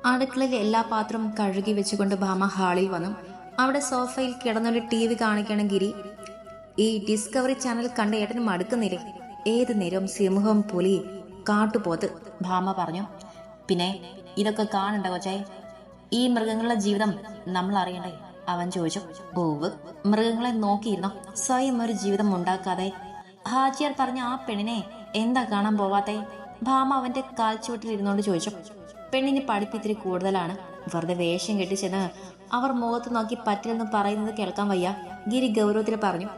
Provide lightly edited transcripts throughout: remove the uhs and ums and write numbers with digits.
അടുക്കളയിൽ എല്ലാ പാത്രവും കഴുകി വെച്ചുകൊണ്ട് ഭാമ ഹാളിൽ വന്നു. അവിടെ സോഫയിൽ കിടന്നൊരു TV കാണിക്കണം ഗിരി. ഈ ഡിസ്കവറി ചാനൽ കണ്ട ഏട്ടന് മടുക്കുന്നില്ലേ? ഏത് നേരവും സിംഹം, പുലി, കാട്ടുപോത്ത്, ഭാമ പറഞ്ഞു. പിന്നെ ഇതൊക്കെ കാണണ്ട കൊച്ചായി, ഈ മൃഗങ്ങളുടെ ജീവിതം നമ്മൾ അറിയണ്ടേ? അവൻ ചോദിച്ചു. ഓവ്, മൃഗങ്ങളെ നോക്കിയിരുന്നോ? സ്വയം ഒരു ജീവിതം ഉണ്ടാക്കാതെ. ഹാജിയാർ പറഞ്ഞ ആ പെണ്ണിനെ എന്താ കാണാൻ പോവാത്തെ? ഭാമ അവന്റെ കാൽച്ചുവട്ടിൽ ഇരുന്നോണ്ട് ചോദിച്ചു. പെണ്ണിന് പഠിപ്പിത്തിരി കൂടുതലാണ്. വെറുതെ വേഷം കെട്ടിച്ചെന്ന് അവർ മുഖത്ത് നോക്കി പറ്റില്ലെന്ന് പറയുന്നത് കേൾക്കാൻ വയ്യ, ഗിരി ഗൗരവത്തിൽ പറഞ്ഞു.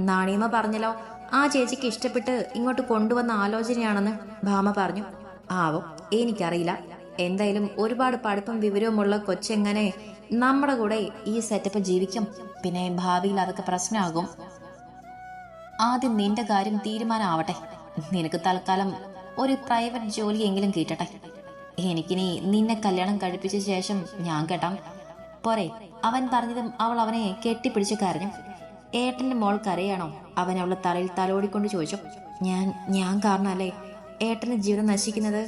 നാണിയമ്മ പറഞ്ഞല്ലോ ആ ചേച്ചിക്ക് ഇഷ്ടപ്പെട്ട് ഇങ്ങോട്ട് കൊണ്ടുവന്ന ആലോചനയാണെന്ന്, ഭാമ പറഞ്ഞു. ആവോ, എനിക്കറിയില്ല. എന്തായാലും ഒരുപാട് പഠിപ്പും വിവരവുമുള്ള കൊച്ചെങ്ങനെ നമ്മുടെ കൂടെ ഈ സെറ്റപ്പ് ജീവിക്കും? പിന്നെ ഭാവിയിൽ അതൊക്കെ പ്രശ്നമാകും. ആദ്യം നിന്റെ കാര്യം തീരുമാനമാവട്ടെ. നിനക്ക് തൽക്കാലം ഒരു പ്രൈവറ്റ് ജോലിയെങ്കിലും കിട്ടട്ടെ. എനിക്കിനി നിന്നെ കല്യാണം കഴിപ്പിച്ച ശേഷം ഞാൻ കേട്ടാം പോരെ? അവൻ പറഞ്ഞതും അവൾ അവനെ കെട്ടിപ്പിടിച്ച് കരഞ്ഞു. ഏട്ടന്റെ മോൾ കരയാണോ? അവൻ അവളെ തലയിൽ തലോടിക്കൊണ്ട് ചോദിച്ചു. ഞാൻ കാരണല്ലേ ഏട്ടന്റെ ജീവിതം നശിക്കുന്നത്?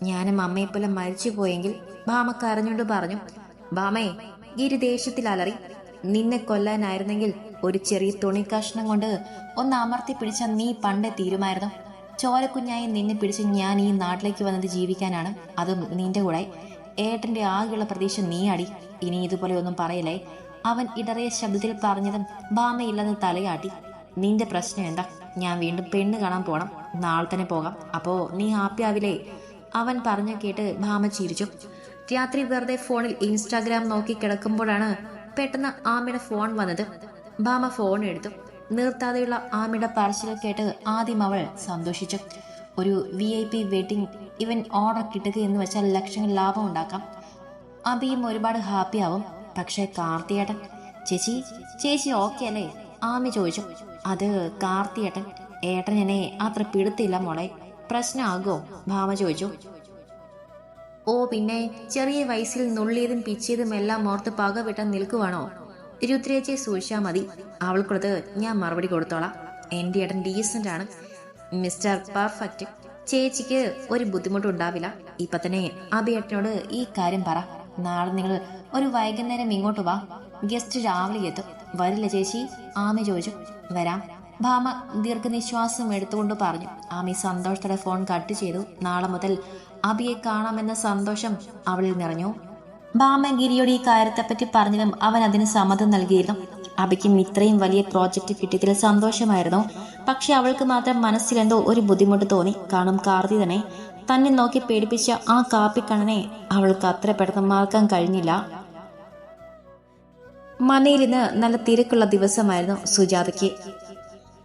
ഞാനും അമ്മയെപ്പോലെ മരിച്ചു പോയെങ്കിൽ, ഭാമ കരഞ്ഞുകൊണ്ട് പറഞ്ഞു. ഭാമേ, ഗിരി ദേഷ്യത്തിൽ അലറി. നിന്നെ കൊല്ലാനായിരുന്നെങ്കിൽ ഒരു ചെറിയ തുണി കഷ്ണം കൊണ്ട് ഒന്ന് അമർത്തി പിടിച്ച നീ പണ്ടേ തീരുമായിരുന്നു. ചോരക്കുഞ്ഞായി നിന്നെ പിടിച്ച് ഞാൻ ഈ നാട്ടിലേക്ക് വന്നത് ജീവിക്കാനാണ്, അതും നിന്റെ കൂടെ. ഏട്ടന്റെ ആകെയുള്ള പ്രതീക്ഷ നീ അടി. ഇനി ഇതുപോലെ ഒന്നും പറയലേ, അവൻ ഇടറിയ ശബ്ദത്തിൽ പറഞ്ഞതും ഭാമയില്ലെന്ന് തലയാട്ടി. നിന്റെ പ്രശ്നം എന്താ? ഞാൻ വീണ്ടും പെണ്ണ് കാണാൻ പോണം. നാളെ തന്നെ പോകാം. അപ്പോ നീ ഹാപ്പി ആവില്ലേ? അവൻ പറഞ്ഞു കേട്ട് ഭാമ ചിരിച്ചു. രാത്രി വെറുതെ ഫോണിൽ ഇൻസ്റ്റാഗ്രാം നോക്കി കിടക്കുമ്പോഴാണ് പെട്ടെന്ന് ആമിയുടെ ഫോൺ വന്നത്. ഭാമ ഫോൺ എടുത്തു. നിർത്താതെയുള്ള ആമിയുടെ പറച്ചിൽ കേട്ട് ആദ്യം അവൾ സന്തോഷിച്ചു. ഒരു VIP വെഡിങ് ഇവന്റ് ഓർഡർ കിട്ടുക എന്ന് വെച്ചാൽ ലക്ഷങ്ങൾ ലാഭം ഉണ്ടാക്കാം. അബിയും ഒരുപാട് ഹാപ്പി ആവും. പക്ഷേ കാർത്തിയേട്ടൻ, ചേച്ചി ഓക്കെ അല്ലേ? ആമി ചോദിച്ചു. അത് കാർത്തിയേട്ടൻ, ഏട്ടൻ എന്നെ അത്ര പിടുത്തില്ല മോളെ. പ്രശ്നമാകുമോ? ഭാമ ചോദിച്ചു. ഓ പിന്നെ, ചെറിയ വയസ്സിൽ നുള്ളിയതും പിച്ചിയതും എല്ലാം ഓർത്ത് പക വിട്ടാൻ നിൽക്കുവാണോ? രുദ്രേച്ചിയെ സൂക്ഷിച്ചാൽ മതി. അവൾക്കുള്ളത് ഞാൻ മറുപടി കൊടുത്തോളാം. എന്റെ ഏട്ടൻ ഡീസന്റ് ആണ്, മിസ്റ്റർ പെർഫെക്റ്റ്. ചേച്ചിക്ക് ഒരു ബുദ്ധിമുട്ടുണ്ടാവില്ല. ഇപ്പൊ തന്നെ അഭിയേട്ടനോട് ഈ കാര്യം പറ. നാളെ നിങ്ങൾ ഒരു വൈകുന്നേരം ഇങ്ങോട്ട് വാ. ഗസ്റ്റ് രാവിലെ എത്തും. വരില്ല ചേച്ചി? ആമി ചോദിച്ചു. വരാം, ഭാമ ദീർഘനിശ്വാസം എടുത്തുകൊണ്ട് പറഞ്ഞു. ആമി സന്തോഷത്തോടെ ഫോൺ കട്ട് ചെയ്തു. നാളെ മുതൽ അബിയെ കാണാമെന്ന സന്തോഷം അവളിൽ നിറഞ്ഞു. ഭാമ ഗിരിയോട് ഈ കാര്യത്തെപ്പറ്റി പറഞ്ഞതും അവൻ അതിന് സമ്മതം നൽകിയിരുന്നു. അബിക്കും ഇത്രയും വലിയ പ്രോജക്റ്റ് കിട്ടിയതിൽ സന്തോഷമായിരുന്നു. പക്ഷെ അവൾക്ക് മാത്രം മനസ്സിലെന്തോ ഒരു ബുദ്ധിമുട്ട് തോന്നി. കാണും കാർത്തി തന്നെ നോക്കി പേടിപ്പിച്ച ആ കാപ്പിക്കണ്ണനെ അവൾക്ക് അത്ര പെട്ടെന്ന് മറക്കാൻ കഴിഞ്ഞില്ല. മനയിൽ ഇന്ന് നല്ല തിരക്കുള്ള ദിവസമായിരുന്നു സുജാതയ്ക്ക്.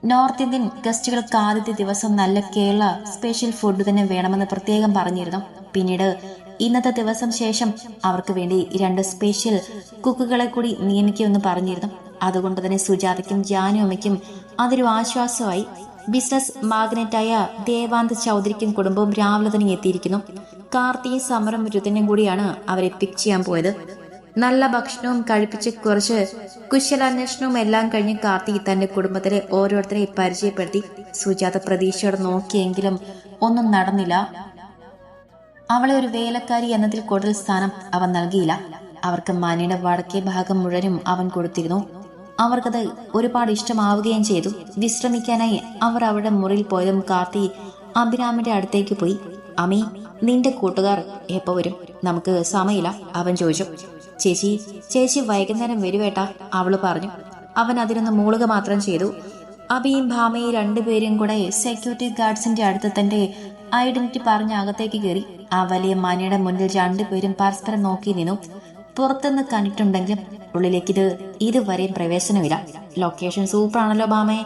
നോർത്ത് ഇന്ത്യൻ ഗസ്റ്റുകൾക്ക് ആദ്യത്തെ ദിവസം നല്ല കേരള സ്പെഷ്യൽ ഫുഡ് തന്നെ വേണമെന്ന് പ്രത്യേകം പറഞ്ഞിരുന്നു. പിന്നീട് ഇന്നത്തെ ദിവസം ശേഷം അവർക്ക് വേണ്ടി 2 സ്പെഷ്യൽ കുക്കുകളെ കൂടി നിയമിക്കുമെന്ന് പറഞ്ഞിരുന്നു. അതുകൊണ്ട് തന്നെ സുജാതയ്ക്കും ജാനുഅമ്മയ്ക്കും അതൊരു ആശ്വാസമായി. ബിസിനസ് മാഗ്നറ്റായ ദേവാന്ത് ചൗധരിക്കും കുടുംബവും രാവിലെ തന്നെ എത്തിയിരിക്കുന്നു. കാർത്തിയും സമരം രുതനും കൂടിയാണ് അവരെ പിക്ക് ചെയ്യാൻ പോയത്. നല്ല ഭക്ഷണവും കഴിപ്പിച്ച് കുറച്ച് കുശലാന്വേഷണവും എല്ലാം കഴിഞ്ഞ് കാർത്തി തന്റെ കുടുംബത്തിലെ ഓരോരുത്തരെ പരിചയപ്പെടുത്തി. സുജാത പ്രതീക്ഷയോടെ നോക്കിയെങ്കിലും ഒന്നും നടന്നില്ല. അവളെ ഒരു വേലക്കാരി എന്നതിൽ കൂടുതൽ സ്ഥാനം അവൻ നൽകിയില്ല. അവർക്ക് മനയുടെ വടക്കേ ഭാഗം മുഴുവനും അവൻ കൊടുത്തിരുന്നു. അവർക്കത് ഒരുപാട് ഇഷ്ടമാവുകയും ചെയ്തു. വിശ്രമിക്കാനായി അവർ അവരുടെ മുറിയിൽ പോയതും കാർത്തി അഭിരാമിന്റെ അടുത്തേക്ക് പോയി. അമ്മി, നിന്റെ കൂട്ടുകാർ എപ്പോ വരും? നമുക്ക് സമയമില്ല, അവൻ ചോദിച്ചു. ചേച്ചി വൈകുന്നേരം വരുവേട്ടാ, അവള് പറഞ്ഞു. അവൻ അതിനൊന്ന് മൂളുക മാത്രം ചെയ്തു. അബിയും ഭാമയും 2 പേരും കൂടെ സെക്യൂരിറ്റി ഗാർഡ്സിന്റെ അടുത്ത് തന്റെ ഐഡന്റിറ്റി പറഞ്ഞ് അകത്തേക്ക് കയറി. ആ വലിയ മനയുടെ മുന്നിൽ 2 പേരും പരസ്പരം നോക്കി നിന്നു. പുറത്തുനിന്ന് കണ്ടിട്ടുണ്ടെങ്കിലും ഉള്ളിലേക്ക് ഇതുവരെയും പ്രവേശനമില്ല. ലൊക്കേഷൻ സൂപ്പറാണല്ലോ ഭാമേ,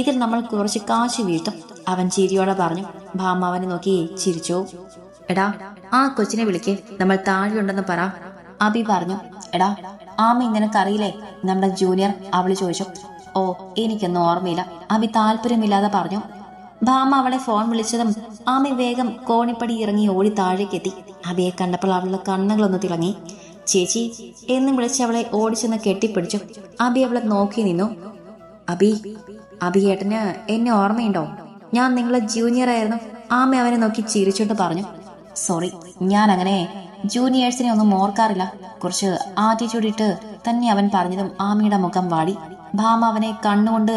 ഇതിൽ നമ്മൾ കുറച്ച് കാശ് വീഴ്ത്തും, അവൻ ചിരിയോടെ പറഞ്ഞു. ഭാമ അവനെ നോക്കി ചിരിച്ചു. എടാ, ആ കൊച്ചിനെ വിളിക്ക്, നമ്മൾ താഴെയുണ്ടെന്ന് പറ, അബി പറഞ്ഞു. എടാ, ആമി നിനക്കറിയില്ലേ നമ്മുടെ ജൂനിയർ? അവള് ചോദിച്ചു. ഓ, എനിക്കൊന്നും ഓർമ്മയില്ല, അബി താല്പര്യമില്ലാതെ പറഞ്ഞു. ഭാമ അവളെ ഫോൺ വിളിച്ചതും ആമി വേഗം കോണിപ്പടി ഇറങ്ങി ഓടി താഴേക്കെത്തി. അബിയെ കണ്ടപ്പോൾ അവളുടെ കണ്ണുകളൊന്ന് തിളങ്ങി. ചേച്ചി എന്ന് വിളിച്ച് അവളെ ഓടിച്ചെന്ന് കെട്ടിപ്പിടിച്ചു. അബി അവളെ നോക്കി നിന്നു. അബി ഏട്ടന് എന്നെ ഓർമ്മയുണ്ടോ? ഞാൻ നിങ്ങളെ ജൂനിയർ ആയിരുന്നു. ആമി അവനെ നോക്കി ചിരിച്ചോട്ട് പറഞ്ഞു. സോറി, ഞാൻ അങ്ങനെ ജൂനിയേഴ്സിനെ ഒന്നും ഓർക്കാറില്ല. കുറച്ച് ആറ്റിറ്റ്യൂഡ് ഇട്ട് തന്നെ അവൻ പറഞ്ഞതും ആമിയുടെ മുഖം വാടി. ഭാമ അവനെ കണ്ണുകൊണ്ട്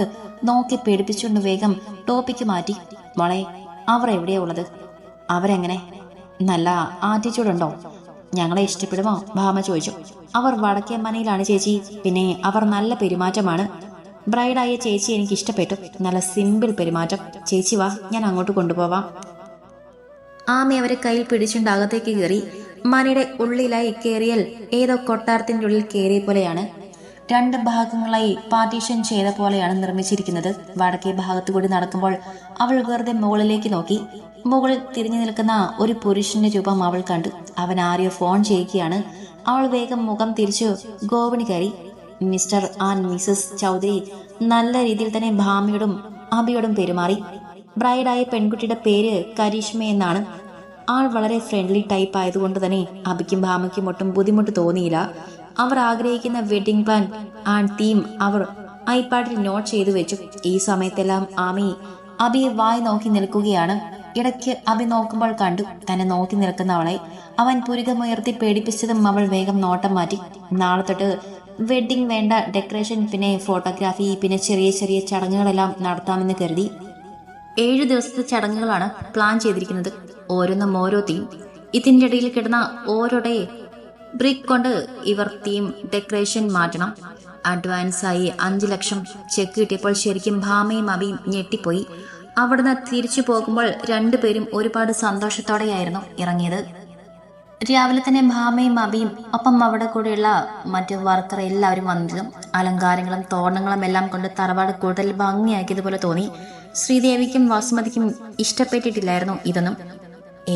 നോക്കി പേടിപ്പിച്ചുകൊണ്ട് വേഗം ടോപ്പിക്ക് മാറ്റി. മോളെ, അവർ എവിടെയാ ഉള്ളത്? അവരെങ്ങനെ? നല്ല ആറ്റിറ്റ്യൂഡ് ഉണ്ടോ? ഞങ്ങളെ ഇഷ്ടപ്പെടുമോ? ഭാമ ചോദിച്ചു. അവർ വടക്കേ മനയിലാണ് ചേച്ചി. പിന്നെ അവർ നല്ല പെരുമാറ്റമാണ്. ബ്രൈഡായ ചേച്ചി എനിക്ക് ഇഷ്ടപ്പെട്ടു. നല്ല സിമ്പിൾ പെരുമാറ്റം. ചേച്ചി വാ, ഞാൻ അങ്ങോട്ട് കൊണ്ടുപോവാം. ആമി അവരെ കയ്യിൽ പിടിച്ചുകൊണ്ട് അകത്തേക്ക് കയറി. മനയുടെ ഉള്ളിലായി കയറിയാൽ ഏതോ കൊട്ടാരത്തിന്റെ ഉള്ളിൽ കയറിയ പോലെയാണ്. 2 ഭാഗങ്ങളായി പാർട്ടീഷൻ ചെയ്ത പോലെയാണ് നിർമ്മിച്ചിരിക്കുന്നത്. വടക്കേ ഭാഗത്തുകൂടി നടക്കുമ്പോൾ അവൾ വെറുതെ മുകളിലേക്ക് നോക്കി. മുകളിൽ തിരിഞ്ഞു നിൽക്കുന്ന ഒരു പുരുഷന്റെ രൂപം അവൾ കണ്ടു. അവൻ ആരെയോ ഫോൺ ചെയ്യുകയാണ്. അവൾ വേഗം മുഖം തിരിച്ചു ഗോവണി കയറി. മിസ്റ്റർ ആൻഡ് മിസസ് ചൗധരി നല്ല രീതിയിൽ തന്നെ ഭാമയോടും അബിയോടും പെരുമാറി. ബ്രൈഡായ പെൺകുട്ടിയുടെ പേര് കരീഷ്മ എന്നാണ്. ആൾ വളരെ ഫ്രണ്ട്ലി ടൈപ്പ് ആയതുകൊണ്ട് തന്നെ അബിക്കും ഭാമയ്ക്കും ഒട്ടും ബുദ്ധിമുട്ട് തോന്നിയില്ല. അവർ ആഗ്രഹിക്കുന്ന വെഡിങ് പ്ലാൻ ആൻഡ് തീം അവർ ഐപാഡിൽ നോട്ട് ചെയ്തു വെച്ചു. ഈ സമയത്തെല്ലാം ആമി അബിയെ വായി നോക്കി നിൽക്കുകയാണ്. ഇടയ്ക്ക് അബി നോക്കുമ്പോൾ കണ്ടു തന്നെ നോക്കി നിൽക്കുന്നവളെ. അവൻ പുരികമുയർത്തി പേടിപ്പിച്ചതും അവൾ വേഗം നോട്ടം മാറ്റി. നാളെ തൊട്ട് വെഡിങ് വേണ്ട ഡെക്കറേഷൻ, പിന്നെ ഫോട്ടോഗ്രാഫി, പിന്നെ ചെറിയ ചെറിയ ചടങ്ങുകളെല്ലാം നടത്താമെന്ന് കരുതി. 7 ദിവസത്തെ ചടങ്ങുകളാണ് പ്ലാൻ ചെയ്തിരിക്കുന്നത്. ഓരോന്നും ഓരോ തീം. ഇതിൻ്റെ ഇടയിൽ കിടന്ന ഓരോ ബ്രിക്ക് കൊണ്ട് ഇവർ തീം ഡെക്കറേഷൻ മാറ്റണം. അഡ്വാൻസായി 5 ലക്ഷം ചെക്ക് കിട്ടിയപ്പോൾ ശരിക്കും ഭാമയും അബിയും ഞെട്ടിപ്പോയി. അവിടുന്ന് തിരിച്ചു പോകുമ്പോൾ 2 പേരും ഒരുപാട് സന്തോഷത്തോടെയായിരുന്നു ഇറങ്ങിയത്. രാവിലെ തന്നെ ഭാമയും അബിയും ഒപ്പം അവിടെ കൂടെയുള്ള മറ്റു വർക്കർ എല്ലാവരും വന്നിരുന്നു. അലങ്കാരങ്ങളും തോരണങ്ങളും എല്ലാം കൊണ്ട് തറവാട് കൂടുതൽ ഭംഗിയാക്കിയതുപോലെ തോന്നി. ശ്രീദേവിക്കും വസുമതിക്കും ഇഷ്ടപ്പെട്ടിട്ടില്ലായിരുന്നു ഇതൊന്നും.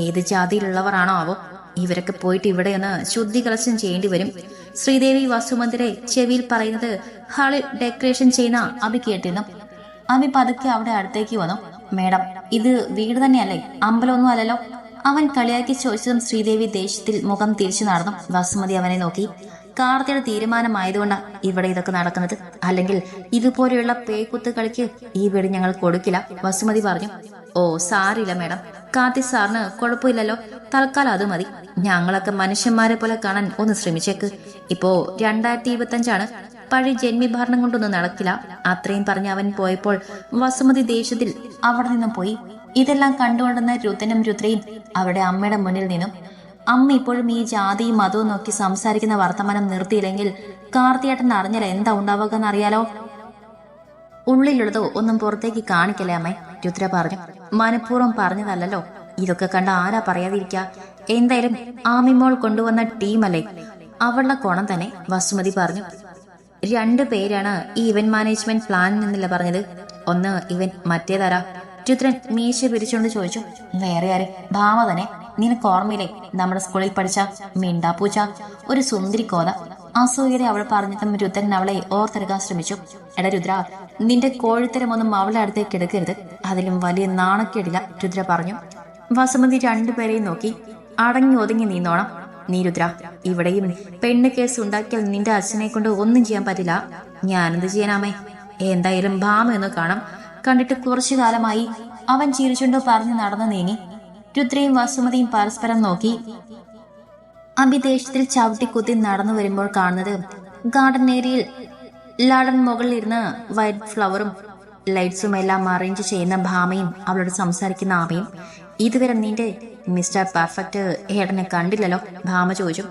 ഏത് ജാതിയിലുള്ളവരാണോ ആവോ, ഇവരൊക്കെ പോയിട്ട് ഇവിടെയൊന്ന് ശുദ്ധികലശം ചെയ്യേണ്ടി വരും. ശ്രീദേവി വസുമതിയുടെ ചെവിയിൽ പറയുന്നത് ഹാളിൽ ഡെക്കറേഷൻ ചെയ്യുന്ന അബി കേട്ടിരുന്നു. അബി പതുക്കെ അവിടെ അടുത്തേക്ക് വന്നു. മേഡം, ഇത് വീട് തന്നെയല്ലേ, അമ്പലമൊന്നും അല്ലല്ലോ? അവൻ കളിയാക്കി ചോദിച്ചതും ശ്രീദേവി ദേഷ്യത്തിൽ മുഖം തിരിച്ചു നടന്നു. വസുമതി അവനെ നോക്കി. കാർത്തിയുടെ തീരുമാനമായതുകൊണ്ടാണ് ഇവിടെ ഇതൊക്കെ നടക്കുന്നത്. അല്ലെങ്കിൽ ഇതുപോലെയുള്ള പേക്കുത്ത് കളിക്ക് ഈ വീട് ഞങ്ങൾ കൊടുക്കില്ല, വസുമതി പറഞ്ഞു. ഓ സാരില്ല മേഡം, കാർത്തി സാറിന് കുഴപ്പമില്ലല്ലോ, തൽക്കാലം അത് മതി. ഞങ്ങളൊക്കെ മനുഷ്യന്മാരെ പോലെ കാണാൻ ഒന്ന് ശ്രമിച്ചേക്ക്. ഇപ്പോ 2025 പഴയ ജന്മിഭരണം കൊണ്ടൊന്നും നടക്കില്ല. അത്രയും പറഞ്ഞ് അവൻ പോയപ്പോൾ വസുമതി ദേഷ്യത്തിൽ അവിടെ നിന്നും പോയി. ഇതെല്ലാം കണ്ടുകൊണ്ടുന്ന രുദ്രനും രുദ്രയും അവരുടെ അമ്മയുടെ മുന്നിൽ നിന്നും. അമ്മ ഇപ്പോഴും ഈ ജാതിയും മതവും നോക്കി സംസാരിക്കുന്ന വർത്തമാനം നിർത്തിയില്ലെങ്കിൽ കാർത്തിയേട്ടൻ അറിഞ്ഞാൽ എന്താ ഉണ്ടാവുക എന്നറിയാലോ. ഉള്ളിലുള്ളതോ ഒന്നും പുറത്തേക്ക് കാണിക്കല്ലേ അമ്മേ, രുദ്ര പറഞ്ഞു. മനഃപൂർവ്വം പറഞ്ഞതല്ലോ. ഇതൊക്കെ കണ്ട ആരാ പറയാതിരിക്ക. എന്തായാലും ആമിമോൾ കൊണ്ടുവന്ന ടീമല്ലേ, അവളുടെ കോണം തന്നെ, വസുമതി പറഞ്ഞു. 2 പേരാണ് ഈ ഇവന്റ് മാനേജ്മെന്റ് പ്ലാനിൽ നിന്നില്ല പറഞ്ഞത്. ഒന്ന് ഇവൻ, മറ്റേതാരാ? രുദ്രൻ മീശ പിരിച്ചുകൊണ്ട് ചോദിച്ചു. വേറെ ആര്? ഭാമ തന്നെ. നിനക്ക് ഓർമ്മയില്ലേ നമ്മുടെ സ്കൂളിൽ പഠിച്ച മിണ്ടാപ്പൂച്ച, ഒരു സുന്ദരി കോത? അസൂയരെ അവൾ പറഞ്ഞതും രുദ്രൻ അവളെ ഓർത്തെടുക്കാൻ ശ്രമിച്ചു. എടാ രുദ്ര, നിന്റെ കോഴിത്തരമൊന്നും അവളുടെ അടുത്തേക്ക് എടുക്കരുത്, അതിലും വലിയ നാണക്കേടില്ല, രുദ്ര പറഞ്ഞു. വസുമതി 2 പേരെയും നോക്കി. അടങ്ങി ഒതുങ്ങി നീന്നോണം. നീ രുദ്ര, ഇവിടെയും പെണ്ണ് കേസ് ഉണ്ടാക്കിയാൽ നിന്റെ അച്ഛനെ കൊണ്ട് ഒന്നും ചെയ്യാൻ പറ്റില്ല. ഞാനെന്ത് ചെയ്യാനാമേ? എന്തായാലും ഭാമയൊന്ന് കാണാം. കണ്ടിട്ട് കുറച്ചു കാലമായി, അവൻ ചിരിച്ചുകൊണ്ട് പറഞ്ഞു നടന്നു നീങ്ങി. രുദ്രയും വസുമതിയും പരസ്പരം നോക്കി. അഭിദേശത്തിൽ ചവിട്ടിക്കുത്തി നടന്നു വരുമ്പോൾ കാണുന്നത് ഗാർഡൻ ഏരിയയിൽ ലാഡൻ മുകളിൽ ഇരുന്ന് വൈറ്റ് ഫ്ലവറും ലൈറ്റ്സും എല്ലാം അറേഞ്ച് ചെയ്യുന്ന ഭാമയും അവളോട് സംസാരിക്കുന്ന ആമയും. ഇതുവരെ നിന്റെ മിസ്റ്റർ പെർഫെക്റ്റ് ഏട്ടനെ കണ്ടില്ലല്ലോ, ഭാമ ചോദിച്ചു.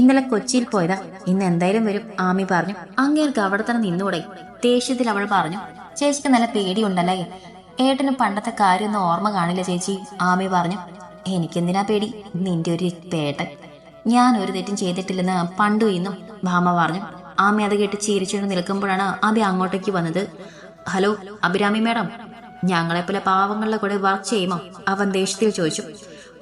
ഇന്നലെ കൊച്ചിയിൽ പോയതാ, ഇന്ന് എന്തായാലും വരും, ആമി പറഞ്ഞു. അങ്ങേർക്ക് അവിടെ തന്നെ നിന്നൂടെ, ദേഷ്യത്തിൽ അവൾ പറഞ്ഞു. ചേച്ചിക്ക് നല്ല പേടിയുണ്ടല്ലേ? ഏട്ടന് പണ്ടത്തെ കാര്യമൊന്നും ഓർമ്മ കാണില്ല ചേച്ചി, ആമി പറഞ്ഞു. എനിക്കെന്തിനാ പേടി, നിന്റെ ഒരു പേട്ടൻ. ഞാൻ ഒരു തെറ്റും ചെയ്തിട്ടില്ലെന്ന് പണ്ടു ഇന്നും, ഭാമ പറഞ്ഞു. ആമി അത് കേട്ട് ചിരിച്ചുകൊണ്ട് നിൽക്കുമ്പോഴാണ് ആമി അങ്ങോട്ടേക്ക് വന്നത്. ഹലോ അഭിരാമി മാഡം, ഞങ്ങളെപ്പോലെ പാവങ്ങളുടെ കൂടെ വർക്ക് ചെയ്യുമോ? അവൻ ദേഷ്യത്തിൽ ചോദിച്ചു.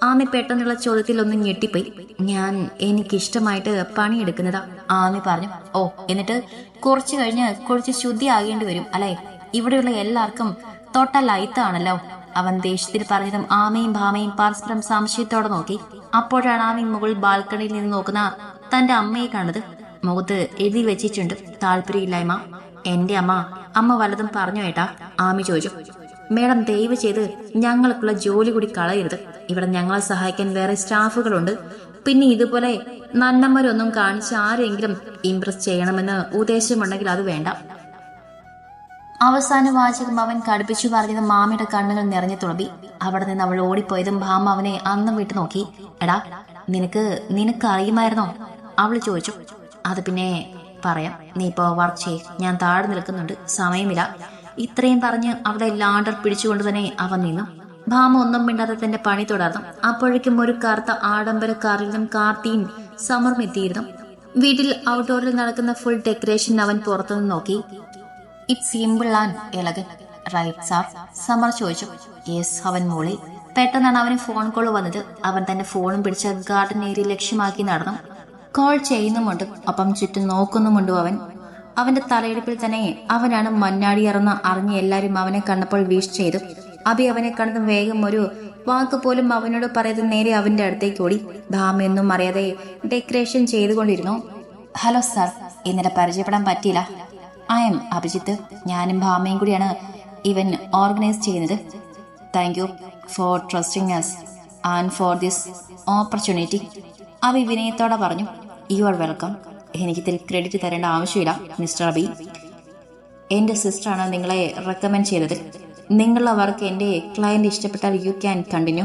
ആമി പെട്ടെന്നുള്ള ചോദ്യത്തിൽ ഒന്നും ഞെട്ടിപ്പോയി. ഞാൻ എനിക്കിഷ്ടമായിട്ട് പണിയെടുക്കുന്നതാ, ആമി പറഞ്ഞു. ഓ, എന്നിട്ട് കുറച്ചു കഴിഞ്ഞ് കുളിച്ച് ശുദ്ധിയാകേണ്ടി വരും അല്ലെ? ഇവിടെയുള്ള എല്ലാവർക്കും തൊട്ട ലൈത്താണല്ലോ, അവൻ ദേഷ്യത്തിൽ പറഞ്ഞതും ആമയും ഭാമയും പരസ്പരം സംശയത്തോടെ നോക്കി. അപ്പോഴാണ് ആമി മുകളിൽ ബാൽക്കണിയിൽ നിന്ന് നോക്കുന്ന തന്റെ അമ്മയെ കണ്ടത്. മുഖത്ത് എഴുതി വെച്ചിട്ടുണ്ട്, താല്പര്യമില്ലായ്മ. എന്റെ അമ്മ വല്ലതും പറഞ്ഞോ ഏട്ടാ? ആമി ചോദിച്ചു. മേഡം, ദയവ് ചെയ്ത് ഞങ്ങൾക്കുള്ള ജോലി കൂടി കളയരുത്. ഇവിടെ ഞങ്ങളെ സഹായിക്കാൻ വേറെ സ്റ്റാഫുകളുണ്ട്. പിന്നെ ഇതുപോലെ നന്നമ്മരൊന്നും കാണിച്ച് ആരെങ്കിലും ഇംപ്രസ് ചെയ്യണമെന്ന് ഉദ്ദേശമുണ്ടെങ്കിൽ അത് വേണ്ട. അവസാന വാചകം അവൻ കടുപ്പിച്ചു പറഞ്ഞത് മാമിയുടെ കണ്ണുകൾ നിറഞ്ഞു തുളുമ്പി. അവിടെ നിന്ന് അവൾ ഓടിപ്പോയതും ഭാമ അവനെ അന്നും വിട്ടു നോക്കി. എടാ, നിനക്ക് അറിയുമായിരുന്നോ? അവൾ ചോദിച്ചു. അത് പിന്നെ പറയാം, നീ ഇപ്പോ വർക്ക് ചെയ്യ്, ഞാൻ താഴെ നിൽക്കുന്നുണ്ട്, സമയമില്ല. ഇത്രയും പറഞ്ഞ് അവിടെ ലാഡർ പിടിച്ചുകൊണ്ട് തന്നെ അവൻ നിന്നു. ഭാമ ഒന്നും മിണ്ടാതെ തന്റെ പണി തുടർന്നു. അപ്പോഴേക്കും ഒരു കറുത്ത ആഡംബര കാറിൽ നിന്നും കാർത്തിയും സമറും എത്തിയിരുന്നു. വീട്ടിൽ ഔട്ട്ഡോറിൽ നടക്കുന്ന ഫുൾ ഡെക്കറേഷൻ അവൻ പുറത്തുനിന്ന് നോക്കി. It simple and elegant right sir? Samar ചോദിച്ചു. യെസ്, അവൻ മൂളി. പെട്ടെന്നാണ് അവന് ഫോൺ കോൾ വന്നത്. അവൻ തന്റെ ഫോണും പിടിച്ച് ഗാർഡൻ ഏരിയ ലക്ഷ്യമാക്കി നടന്നു. കോൾ ചെയ്യുന്നുമുണ്ട്, ഒപ്പം ചുറ്റും നോക്കുന്നുമുണ്ടോ അവൻ. അവന്റെ തലയെടുപ്പിൽ തന്നെ അവനാണ് മഞ്ഞാടിയറന്ന് അറിഞ്ഞ് എല്ലാരും അവനെ കണ്ടപ്പോൾ വിഷ് ചെയ്തു. അഭി അവനെ കണ്ടതും വേഗം ഒരു വാക്ക് പോലും അവനോട് പറയാതെ നേരെ അവന്റെ അടുത്തേക്ക് ഓടി. ഭാമയൊന്നും അറിയാതെ ഡെക്കറേഷൻ ചെയ്തുകൊണ്ടിരുന്നു. ഹലോ സാർ, ഇന്നലെ പരിചയപ്പെടാൻ പറ്റിയില്ല. I am Abhijith. ഞാനും ഭാമയും കൂടിയാണ് ഇവൻ ഓർഗനൈസ് ചെയ്യുന്നത്. Thank you for trusting us and for this opportunity. Abhi വിനയത്തോടെ പറഞ്ഞു. You are welcome. എനിക്കിതിൽ ക്രെഡിറ്റ് തരേണ്ട ആവശ്യമില്ല മിസ്റ്റർ അഭി. എൻ്റെ സിസ്റ്ററാണ് നിങ്ങളെ റെക്കമെൻഡ് ചെയ്തത്. നിങ്ങളുടെ വർക്ക് എൻ്റെ ക്ലയന്റ് ഇഷ്ടപ്പെട്ടാൽ you can continue,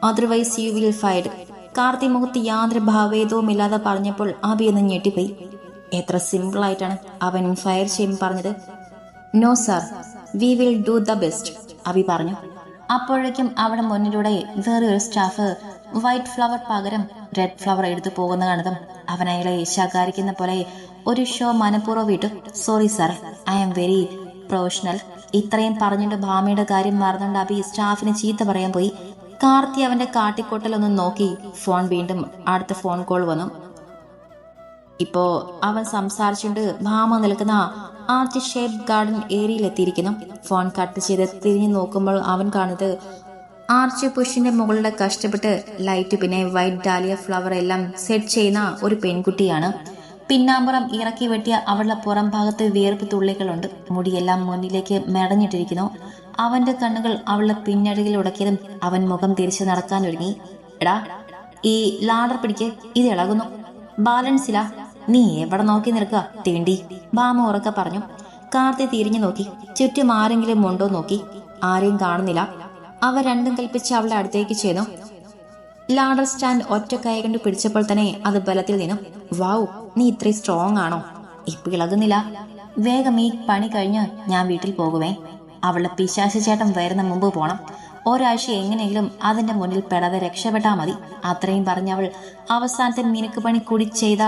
otherwise you will fired. Karthi മുഖത്ത് യാതൊരു ഭാവേദവും ഇല്ലാതെ പറഞ്ഞപ്പോൾ അഭി എന്ന് ഞെട്ടിപ്പോയി. എത്ര സിമ്പിളായിട്ടാണ് അവൻ ഫയർ ചെയ്യും പറഞ്ഞത്. No sir, we will do the best, Abhi പറഞ്ഞു. അപ്പോഴേക്കും അവിടെ മുന്നിലൂടെ വേറെ ഒരു സ്റ്റാഫ് വൈറ്റ് ഫ്ലവർ പകരം റെഡ് ഫ്ലവർ എടുത്തു പോകുന്ന കാണുന്നതും അവൻ അയാളെ ശകാരിക്കുന്ന പോലെ ഒരു ഷോ മനഃപൂർവ്വം വിട്ടു. Sorry sir, I am very professional. ഇത്രയും പറഞ്ഞിട്ട് ഭാമയുടെ കാര്യം മറന്നുകൊണ്ട് അഭി സ്റ്റാഫിനെ ചീത്ത പറയാൻ പോയി. കാർത്തി അവന്റെ കാട്ടിക്കോട്ടലൊന്നും നോക്കി. ഫോൺ വീണ്ടും അടുത്ത ഫോൺ കോൾ വന്നു. ഇപ്പോ അവൻ സംസാരിച്ചുകൊണ്ട് ഭാമ നിൽക്കുന്ന ആർച്ച് ഷേപ്പ് ഗാർഡൻ ഏരിയയിൽ എത്തിയിരിക്കുന്നു. ഫോൺ കട്ട് ചെയ്ത് തിരിഞ്ഞു നോക്കുമ്പോൾ അവൻ കാണുന്നത് ആർച്ച് പുഷിന്റെ മുകളിലെ കഷ്ടപ്പെട്ട് ലൈറ്റ് പിന്നെ വൈറ്റ് ഡാലിയ ഫ്ലവർ എല്ലാം സെറ്റ് ചെയ്യുന്ന ഒരു പെൺകുട്ടിയാണ്. പിന്നാമ്പുറം ഇറക്കി വെട്ടിയ അവളുടെ പുറം ഭാഗത്ത് വിയർപ്പ് തുള്ളികളുണ്ട്. മുടിയെല്ലാം മുന്നിലേക്ക് മെടഞ്ഞിട്ടിരിക്കുന്നു. അവന്റെ കണ്ണുകൾ അവളുടെ പിന്നഴകിൽ ഉടക്കിയതും അവൻ മുഖം തിരിച്ചു നടക്കാൻ ഒരുങ്ങി. എടാ, ഈ ലാഡർ പിടിക്ക്, ഇത് ഇളകുന്നു, ബാലൻസിലാ. നീ എവിടെ നോക്കി നിൽക്കുക തീണ്ടി, ഭാമ ഉറക്കെ പറഞ്ഞു. കാർത്തി തിരിഞ്ഞു നോക്കി. ചുറ്റും ആരെങ്കിലും ഉണ്ടോ നോക്കി. ആരെയും കാണുന്നില്ല. അവ രണ്ടും കൽപ്പിച്ച് അവളുടെ അടുത്തേക്ക് ചെന്നു. ലാഡർ സ്റ്റാൻഡ് ഒറ്റ കൈ കൊണ്ട് പിടിച്ചപ്പോൾ തന്നെ അത് ബലത്തിൽ നിന്നു. വാവ്, നീ ഇത്രയും സ്ട്രോങ് ആണോ? ഇപ്പൊ ഇളകുന്നില്ല. വേഗം ഈ പണി കഴിഞ്ഞ് ഞാൻ വീട്ടിൽ പോകുവേ. അവളുടെ പിശാശ ചേട്ടൻ വരുന്ന മുമ്പ് പോണം. ഒരാഴ്ച എങ്ങനെയെങ്കിലും അതിന്റെ മുന്നിൽ പെടാതെ രക്ഷപ്പെട്ടാ മതി. അത്രയും പറഞ്ഞവൾ അവസാനത്തെ മിനുക്ക് പണി കൂടി ചെയ്ത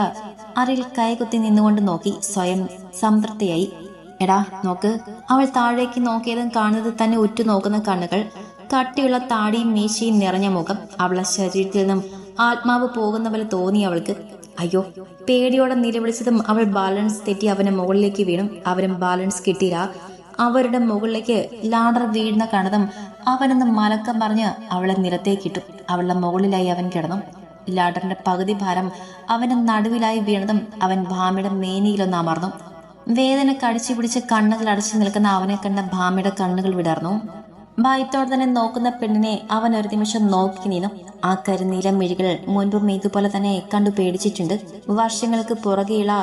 അരയിൽ കൈകുത്തി നിന്നുകൊണ്ട് നോക്കി. സ്വയം സംതൃപ്തിയായി. എടാ നോക്ക്. അവൾ താഴേക്ക് നോക്കിയതും കാണുന്നത് തന്നെ ഉറ്റു നോക്കുന്ന കണ്ണുകൾ, കട്ടിയുള്ള താടിയും മീശയും നിറഞ്ഞ മുഖം. അവളെ ശരീരത്തിൽ നിന്നും ആത്മാവ് പോകുന്ന പോലെ തോന്നി അവൾക്ക്. അയ്യോ, പേടിയോടെ നിലവിളിച്ചതും അവൾ ബാലൻസ് തെറ്റി അവന്റെ മുകളിലേക്ക് വീണു. അവനും ബാലൻസ് കിട്ടിയില്ല. അവരുടെ മുകളിലേക്ക് ലാഡർ വീഴുന്ന കണ്ടതും അവനൊന്ന് മലക്കം പറഞ്ഞ് അവളെ നിലത്തേക്കിട്ടു. അവളുടെ മുകളിലായി അവൻ കിടന്നു. ലാഡറിന്റെ പകുതി ഭാരം അവന്റെ നടുവിലായി വീണതും അവൻ ഭാമയുടെ മേനിയിലൊന്ന് അമർന്നു. വേദന കടിച്ചു പിടിച്ച് കണ്ണുകൾ അടച്ചു നിൽക്കുന്ന അവനെ കണ്ട ഭാമയുടെ കണ്ണുകൾ വിടർന്നു. ഭയത്തോടെ തന്നെ നോക്കുന്ന പെണ്ണിനെ അവൻ ഒരു നിമിഷം നോക്കി നിന്നു. ആ കരിനീല മിഴികൾ മുൻപും ഇതുപോലെ തന്നെ കണ്ടു പേടിച്ചിട്ടുണ്ട്. വർഷങ്ങൾക്ക് പുറകെയുള്ള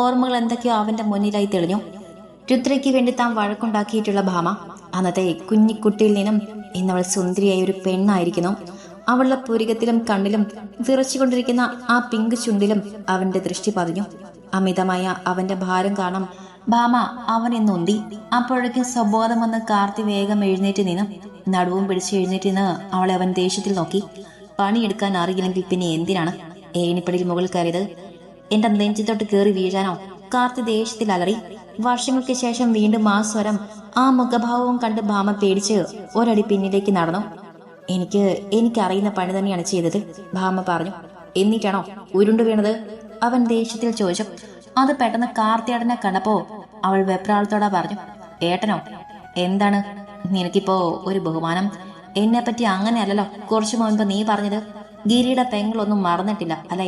ഓർമ്മകൾ എന്തൊക്കെയോ അവന്റെ മുന്നിലായി തെളിഞ്ഞു. രുദ്രയ്ക്ക് വേണ്ടി താൻ വഴക്കുണ്ടാക്കിയിട്ടുള്ള ഭാമ അന്നത്തെ കുഞ്ഞിക്കുട്ടിയിൽ നിന്നും ഇന്നവൾ സുന്ദരിയായ ഒരു പെണ്ണായിരിക്കുന്നു. അവളുടെ പുരികത്തിലും കണ്ണിലും വിറച്ചുകൊണ്ടിരിക്കുന്ന ആ പിങ്ക് ചുണ്ടിലും അവന്റെ ദൃഷ്ടി പതിഞ്ഞു. അമിതമായ അവന്റെ ഭാരം കാണാം ഭാമ അവനെ നൊന്തി. അപ്പോഴേക്കും സ്വബോധം വന്ന് കാർത്തി വേഗം എഴുന്നേറ്റ് നിന്നു. നടുവും പിടിച്ച് എഴുന്നേറ്റ് നിന്ന് അവളെ അവൻ ദേഷ്യത്തിൽ നോക്കി. പണിയെടുക്കാൻ അറിയില്ലെങ്കിൽ പിന്നെ എന്തിനാണ് ഏണിപ്പടിയിൽ മുകളിൽ കയറിയത്? എന്റെ നെഞ്ചത്തോട്ട് കയറി വീഴാനോ? കാർത്തി ദേഷ്യത്തിൽ അലറി. വർഷങ്ങൾക്ക് ശേഷം വീണ്ടും ആ സ്വരം, ആ മുഖഭാവവും കണ്ട് ഭാമ പേടിച്ച് ഒരടി പിന്നിലേക്ക് നടന്നു. എനിക്കറിയുന്ന പണി തന്നെയാണ് ചെയ്തത്, ഭാമ പറഞ്ഞു. എന്നിട്ടാണോ ഉരുണ്ടു വീണത്? അവൻ ദേഷ്യത്തിൽ ചോദിച്ചു. അത് പെട്ടെന്ന് കാർത്തിയേട്ടനെ കണ്ടപ്പോ അവൾ വെപ്രാളത്തോടെ പറഞ്ഞു. ഏട്ടനോ? എന്താണ് നിനക്കിപ്പോ ഒരു ബഹുമാനം? എന്നെ പറ്റി അങ്ങനെയല്ലല്ലോ കുറച്ചു മുൻപ് നീ പറഞ്ഞത്. ഗിരിയുടെ പെങ്ങളൊന്നും മറന്നിട്ടില്ല അല്ലേ?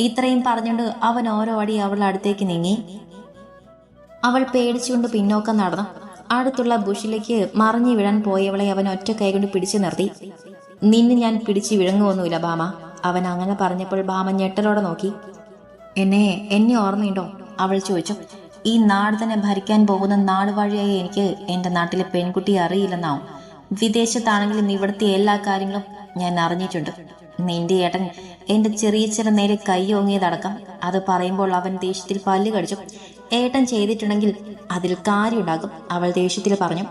ഇത്രയും പറഞ്ഞുകൊണ്ട് അവൻ ഓരോ അടി അവളുടെ അടുത്തേക്ക് നീങ്ങി. അവൾ പേടിച്ചുകൊണ്ട് പിന്നോക്കം നടന്നു. അടുത്തുള്ള ബുഷിലേക്ക് മറിഞ്ഞു വീഴാൻ പോയവളെ അവൻ ഒറ്റ കൈകൊണ്ട് പിടിച്ചു നിർത്തി. നിന്നെ ഞാൻ പിടിച്ചു വിഴുങ്ങുവൊന്നുമില്ല ഭാമ, അവൻ അങ്ങനെ പറഞ്ഞപ്പോൾ ഭാമ ഞെട്ടലോടെ നോക്കി. എന്നെ ഓർമ്മയുണ്ടോ? അവൾ ചോദിച്ചു. ഈ നാട് തന്നെ ഭരിക്കാൻ പോകുന്ന നാട് വഴിയായി എനിക്ക് എൻ്റെ നാട്ടിലെ പെൺകുട്ടിയെ അറിയില്ലെന്നാവും. വിദേശത്താണെങ്കിലും ഇവിടുത്തെ എല്ലാ കാര്യങ്ങളും ഞാൻ അറിഞ്ഞിട്ടുണ്ട്. നിന്റെ ഏട്ടൻ എന്റെ ചെറിയ നേരെ കൈയോങ്ങിയതടക്കം അത് പറയുമ്പോൾ അവൻ ദേഷ്യത്തിൽ പല്ല് കടിച്ചു. ഏട്ടൻ ചെയ്തിട്ടുണ്ടെങ്കിൽ അതിൽ കാര്യമുണ്ടാകും, അവൾ ദേഷ്യത്തിൽ പറഞ്ഞു.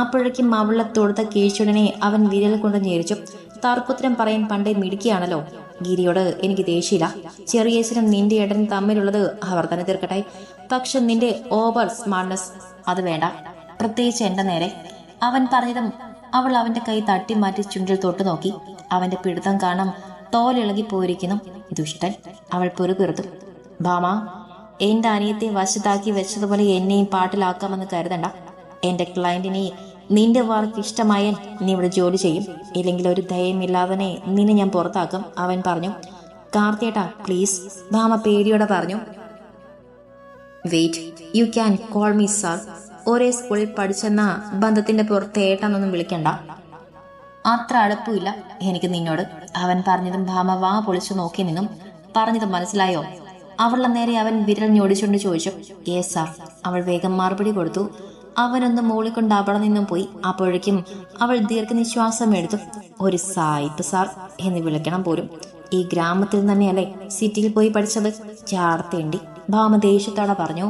അപ്പോഴേക്കും അവളെ തൊടുത്ത കീഴ്ച്ചുടനെ അവൻ വിരൽ കൊണ്ട് ഞെരിച്ചു. തർക്കുത്തരം പറയാൻ പണ്ടേ മിടുക്കിയാണല്ലോ. ഗിരിയോട് എനിക്ക് ദേഷ്യമില്ല. ചെറിയച്ഛനും നിന്റെ ഏട്ടനും തമ്മിലുള്ളത് അവർ തന്നെ തീർക്കട്ടെ. പക്ഷെ നിന്റെ ഓവർ സ്മാർട്ട്നെസ് അത് വേണ്ട, പ്രത്യേകിച്ച് എന്റെ നേരെ. അവൻ പറഞ്ഞതും അവൾ അവന്റെ കൈ തട്ടി മാറ്റി ചുണ്ടിൽ തൊട്ടു നോക്കി. അവന്റെ പിടുത്തം കാണാം തോലിളകി പോയിരിക്കുന്നു. ദുഷ്ടൻ, അവൾ പൊറുപിറുത്തു. ഭാമ, എന്റെ അനിയത്തെ വശത്താക്കി വെച്ചതുപോലെ എന്നെയും പാട്ടിലാക്കാമെന്ന് കരുതണ്ട. എന്റെ ക്ലയന്റിനെ നിന്റെ വർക്ക് ഇഷ്ടമായാൽ നീ ഇവിടെ ജോലി ചെയ്യും, ഇല്ലെങ്കിൽ ഒരു ധൈര്യമില്ലാതെ നിന്നെ ഞാൻ പുറത്താക്കും, അവൻ പറഞ്ഞു. കാർത്തിയേട്ടാ പ്ലീസ്, ഭാമ പേടിയോടെ പറഞ്ഞു. Wait, you can call me sir. ഒരേ സ്കൂളിൽ പഠിച്ചെന്ന ബന്ധത്തിന്റെ പുറത്ത് ഏട്ടാന്നൊന്നും വിളിക്കണ്ട. അത്ര അടുപ്പില്ല എനിക്ക് നിന്നോട്, അവൻ പറഞ്ഞതും ഭാമ വാ പൊളിച്ചു നോക്കി നിന്നും. പറഞ്ഞത് മനസ്സിലായോ? അവളുടെ നേരെ അവൻ വിരൽ ഞൊടിച്ചുകൊണ്ട് ചോദിച്ചു. യേസ് സാർ, അവൾ വേഗം മറുപടി കൊടുത്തു. അവനൊന്ന് മൂളിക്കൊണ്ട് അവിടെ നിന്നും പോയി. അപ്പോഴേക്കും അവൾ ദീർഘനിശ്വാസം എടുത്തു. ഒരു സായിപ്പ് സാർ എന്ന് വിളിക്കണം പോലും. ഈ ഗ്രാമത്തിൽ തന്നെയല്ലേ സിറ്റിയിൽ പോയി പഠിച്ചത്? ചാർത്തേണ്ടി, ഭാമ ദേഷ്യത്തോടെ പറഞ്ഞു.